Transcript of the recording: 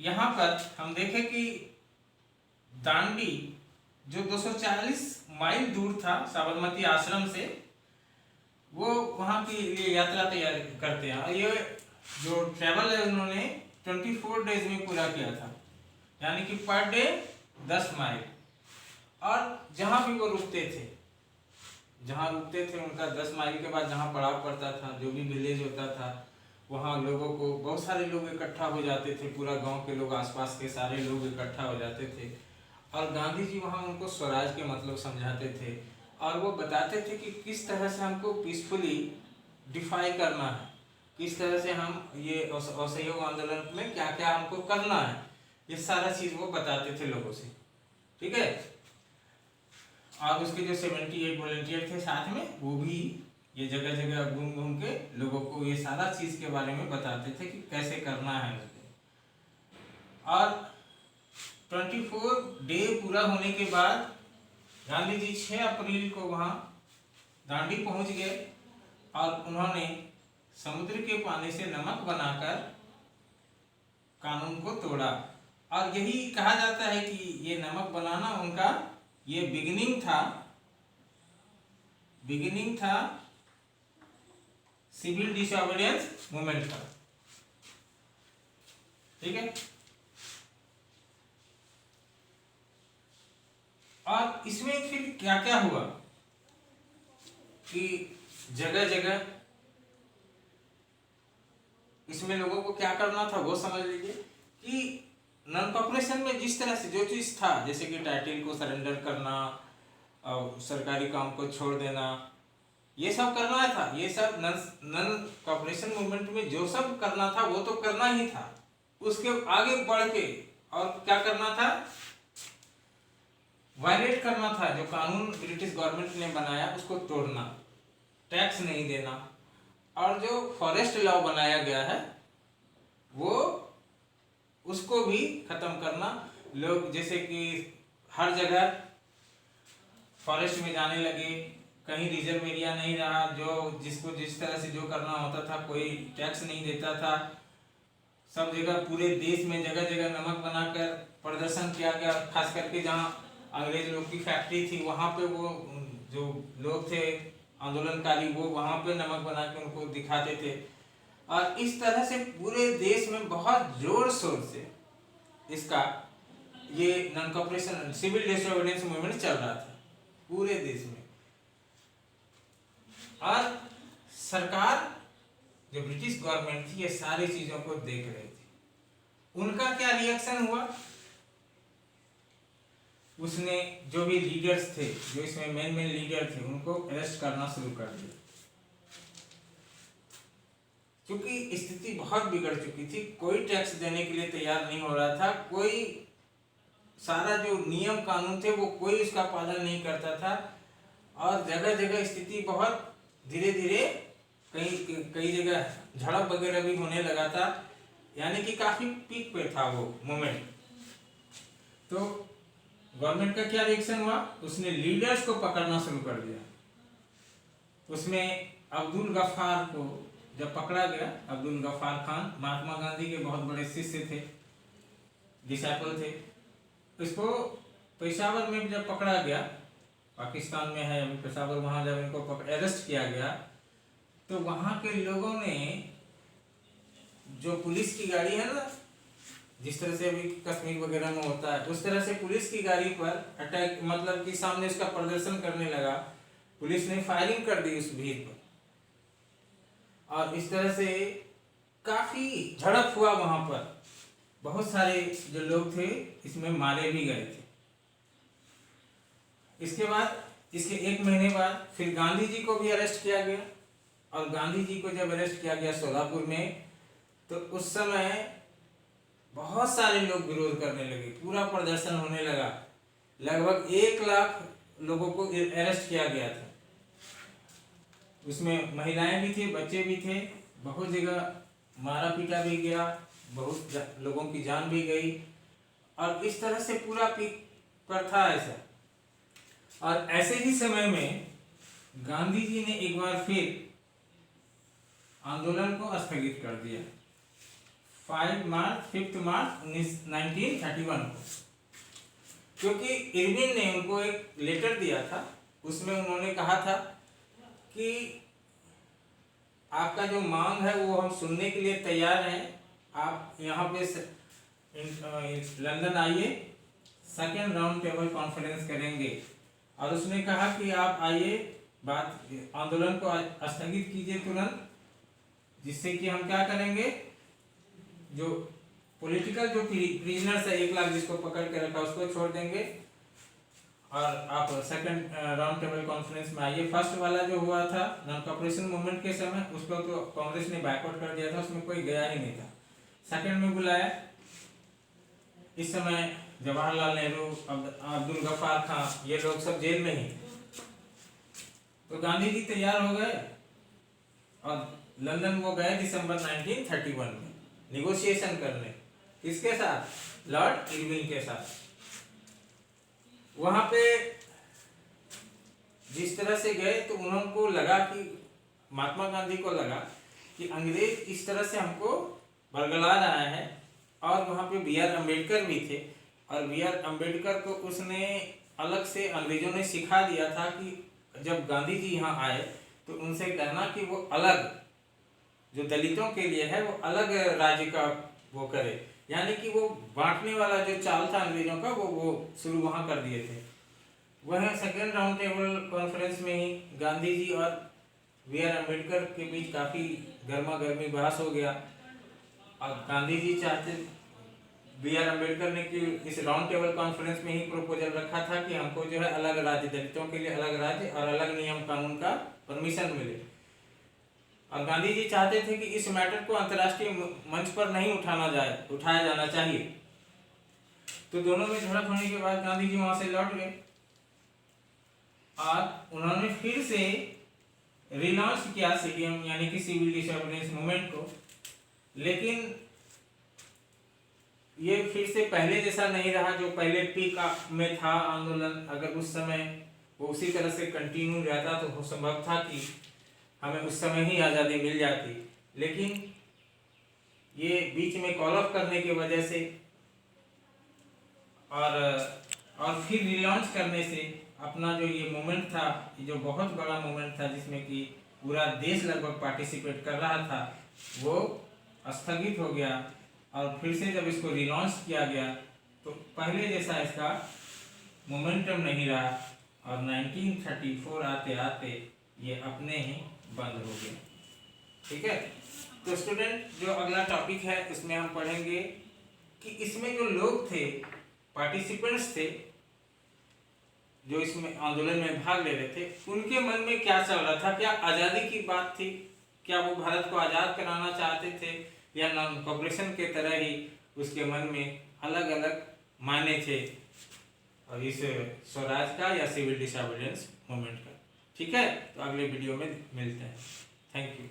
यहाँ पर हम देखें कि दांडी जो 240 माइल दूर था साबरमती आश्रम से, वो वहाँ के लिए यात्रा तैयार करते हैं। ये जो ट्रैवल है उन्होंने 24 डेज में पूरा किया था, यानी कि पर डे 10 माइल। और जहाँ भी वो रुकते थे, उनका 10 माइल के बाद जहाँ पड़ाव पड़ता था, जो भी विलेज होता था, वहाँ लोगों को बहुत सारे लोग इकट्ठा हो जाते थे, पूरा गांव के लोग, आसपास के सारे लोग इकट्ठा हो जाते थे। और गांधी जी वहाँ उनको स्वराज के मतलब समझाते थे, और वो बताते थे कि किस तरह से हमको पीसफुली डिफाई करना है, किस तरह से हम ये असहयोग आंदोलन में क्या क्या हमको करना है, ये सारा चीज़ वो बताते थे लोगों से। ठीक है। और उसके जो 78 वॉलंटियर थे साथ में, वो भी ये जगह जगह घूम घूम के लोगों को ये सारा चीज़ के बारे में बताते थे कि कैसे करना है उसको। और 24 डे पूरा होने के बाद गांधी जी 6 अप्रैल को वहाँ दांडी पहुँच गए, और उन्होंने समुद्र के पानी से नमक बनाकर कानून को तोड़ा। और यही कहा जाता है कि ये नमक बनाना उनका ये बिगिनिंग था सिविल डिसोबीडियंस मूवमेंट का। ठीक है। और इसमें फिर क्या क्या हुआ कि जगह जगह इसमें लोगों को क्या करना था वो समझ लीजिए कि नॉन कॉर्पोरेशन में जिस तरह से जो चीज़ था, जैसे कि टाइटल को सरेंडर करना और सरकारी काम को छोड़ देना, ये सब करना था। ये सब नॉन कॉर्पोरेशन मूवमेंट में जो सब करना था वो तो करना ही था। उसके आगे बढ़ के और क्या करना था, वायलेट करना था जो कानून ब्रिटिश गवर्नमेंट ने बनाया उसको तोड़ना, टैक्स नहीं देना, और जो फॉरेस्ट लॉ बनाया गया है वो उसको भी खत्म करना। लोग जैसे कि हर जगह फॉरेस्ट में जाने लगे, कहीं रिजर्व एरिया नहीं रहा, जो जिसको जिस तरह से जो करना होता था, कोई टैक्स नहीं देता था। सब जगह पूरे देश में जगह जगह नमक बनाकर प्रदर्शन किया गया। खास करके जहाँ अंग्रेज लोग की फैक्ट्री थी वहाँ पे वो जो लोग थे आंदोलनकारी, वो वहाँ पे नमक बना के उनको दिखाते थे। और इस तरह से पूरे देश में बहुत जोर शोर से इसका ये non corporation civil disobedience movement चल रहा था पूरे देश में। और सरकार जो ब्रिटिश गवर्नमेंट थी ये सारी चीजों को देख रही थी। उनका क्या रिएक्शन हुआ, उसने जो भी लीडर्स थे, जो इसमें मेन लीडर थे, उनको अरेस्ट करना शुरू कर दिया। क्योंकि स्थिति बहुत बिगड़ चुकी थी, कोई टैक्स देने के लिए तैयार नहीं हो रहा था, कोई सारा जो नियम कानून थे वो कोई उसका पालन नहीं करता था। और जगह जगह स्थिति बहुत धीरे धीरे कई जगह झड़प वगैरह भी होने लगा था, यानी कि काफी पीक पे था वो मोमेंट। तो गवर्नमेंट का क्या रिएक्शन हुआ, उसने लीडर्स को पकड़ना शुरू कर दिया। उसमें अब्दुल गफ्फार को जब पकड़ा गया, अब्दुल गफ्फार खान महात्मा गांधी के बहुत बड़े शिष्य थे, डिसाइपल थे। इसको पेशावर में जब पकड़ा गया, पाकिस्तान में है अभी पेशावर, वहाँ जब इनको अरेस्ट किया गया तो वहाँ के लोगों ने जो पुलिस की गाड़ी है ना, जिस तरह से अभी कश्मीर वगैरह में होता है, उस तरह से पुलिस की गाड़ी पर अटैक, मतलब कि सामने उसका प्रदर्शन करने लगा। पुलिस ने फायरिंग कर दी उस भीड़ पर, और इस तरह से काफी झड़प हुआ वहां पर। बहुत सारे जो लोग थे इसमें मारे भी गए थे। इसके बाद, इसके 1 महीने बाद फिर गांधी जी को भी अरेस्ट किया गया। और गांधी जी को जब अरेस्ट किया गया सोलापुर में, तो उस समय बहुत सारे लोग विरोध करने लगे, पूरा प्रदर्शन होने लगा। लगभग 1 लाख लोगों को अरेस्ट किया गया था। उसमें महिलाएं भी थी, बच्चे भी थे, बहुत जगह मारा पीटा भी गया, बहुत लोगों की जान भी गई। और इस तरह से पूरा पीक पर था ऐसा। और ऐसे ही समय में गांधी जी ने एक बार फिर आंदोलन को स्थगित कर दिया। 5 मार्च 1931 को, क्योंकि इरविन ने उनको एक लेटर दिया था, उसमें उन्होंने कहा था कि आपका जो मांग है वो हम सुनने के लिए तैयार हैं, आप यहाँ पे लंदन आइए, सेकेंड राउंड टेबल कॉन्फ्रेंस करेंगे। और उसने कहा कि आप आइए, बात आंदोलन को स्थगित कीजिए तुरंत, जिससे कि हम क्या करेंगे, जो पॉलिटिकल जो प्रिजनर्स है 1 लाख जिसको पकड़ के रखा उसको छोड़ देंगे, और आप सेकंड राउंड टेबल कॉन्फ्रेंस में आइए। फर्स्ट वाला जो हुआ था नॉन कॉपरेशन मूवमेंट के समय, उसको तो कांग्रेस ने बैकआउट कर दिया था, उसमें कोई गया ही नहीं था। सेकंड में बुलाया, इस समय जवाहरलाल नेहरू, अब्दुल गफ्फार खान, ये लोग सब जेल में ही थे। तो गांधी जी तैयार हो गए और लंदन वो गए दिसंबर 1931 में निगोशिएशन करने, किसके साथ, लॉर्ड इरविन के साथ। वहां पे जिस तरह से गए तो उनको लगा कि, महात्मा गांधी को लगा कि अंग्रेज इस तरह से हमको बरगला रहा है, और वहां पे बी आर अम्बेडकर भी थे, और बी आर अम्बेडकर को उसने अलग से अंग्रेजों ने सिखा दिया था कि जब गांधी जी यहाँ आए तो उनसे कहना कि वो अलग, जो दलितों के लिए है वो अलग राज्य का वो करे, यानी कि वो बांटने वाला जो चाल था अंग्रेजों का वो शुरू वहाँ कर दिए थे। वह सेकेंड राउंड टेबल कॉन्फ्रेंस में ही गांधी जी और बी आर अम्बेडकर के बीच काफ़ी गर्मा गर्मी बहस हो गया, और गांधी जी चाहते, बी आर अम्बेडकर ने कि इस राउंड टेबल कॉन्फ्रेंस में ही प्रपोजल रखा था कि हमको जो है अलग राज्य, दलितों के लिए अलग राज्य और अलग नियम कानून का परमिशन मिले, और गांधी जी चाहते थे कि इस मैटर को अंतर्राष्ट्रीय मंच पर नहीं उठाया जाना चाहिए। तो दोनों में झड़प होने के बाद गांधी जी वहां से लौट गए, और उन्होंने फिर से रिलॉन्च किया सीडीएम यानी कि सिविल डिसोबीडियंस मूवमेंट को, लेकिन ये फिर से पहले जैसा नहीं रहा जो पहले पीक में था आंदोलन। अगर उस समय वो उसी तरह से कंटिन्यू रहता तो हो संभव था कि हमें उस समय ही आज़ादी मिल जाती, लेकिन ये बीच में कॉल ऑफ करने की वजह से और फिर रिलॉन्च करने से अपना जो ये मूवमेंट था, ये जो बहुत बड़ा मूवमेंट था जिसमें कि पूरा देश लगभग पार्टिसिपेट कर रहा था, वो स्थगित हो गया। और फिर से जब इसको रिलॉन्च किया गया तो पहले जैसा इसका मोमेंटम नहीं रहा, और 1934 आते आते ये अपने ही बंद हो गया। ठीक है, तो स्टूडेंट जो अगला टॉपिक है इसमें हम पढ़ेंगे कि इसमें जो लोग थे, पार्टिसिपेंट्स थे जो इसमें आंदोलन में भाग ले रहे थे, उनके मन में क्या चल रहा था। क्या आज़ादी की बात थी, क्या वो भारत को आज़ाद कराना चाहते थे, या नॉन कॉपरेशन के तरह ही उसके मन में अलग अलग मायने थे, और इस स्वराज का या सिविल डिसोबीडियंस मूवमेंट का। ठीक है, तो अगले वीडियो में मिलते हैं। Thank you.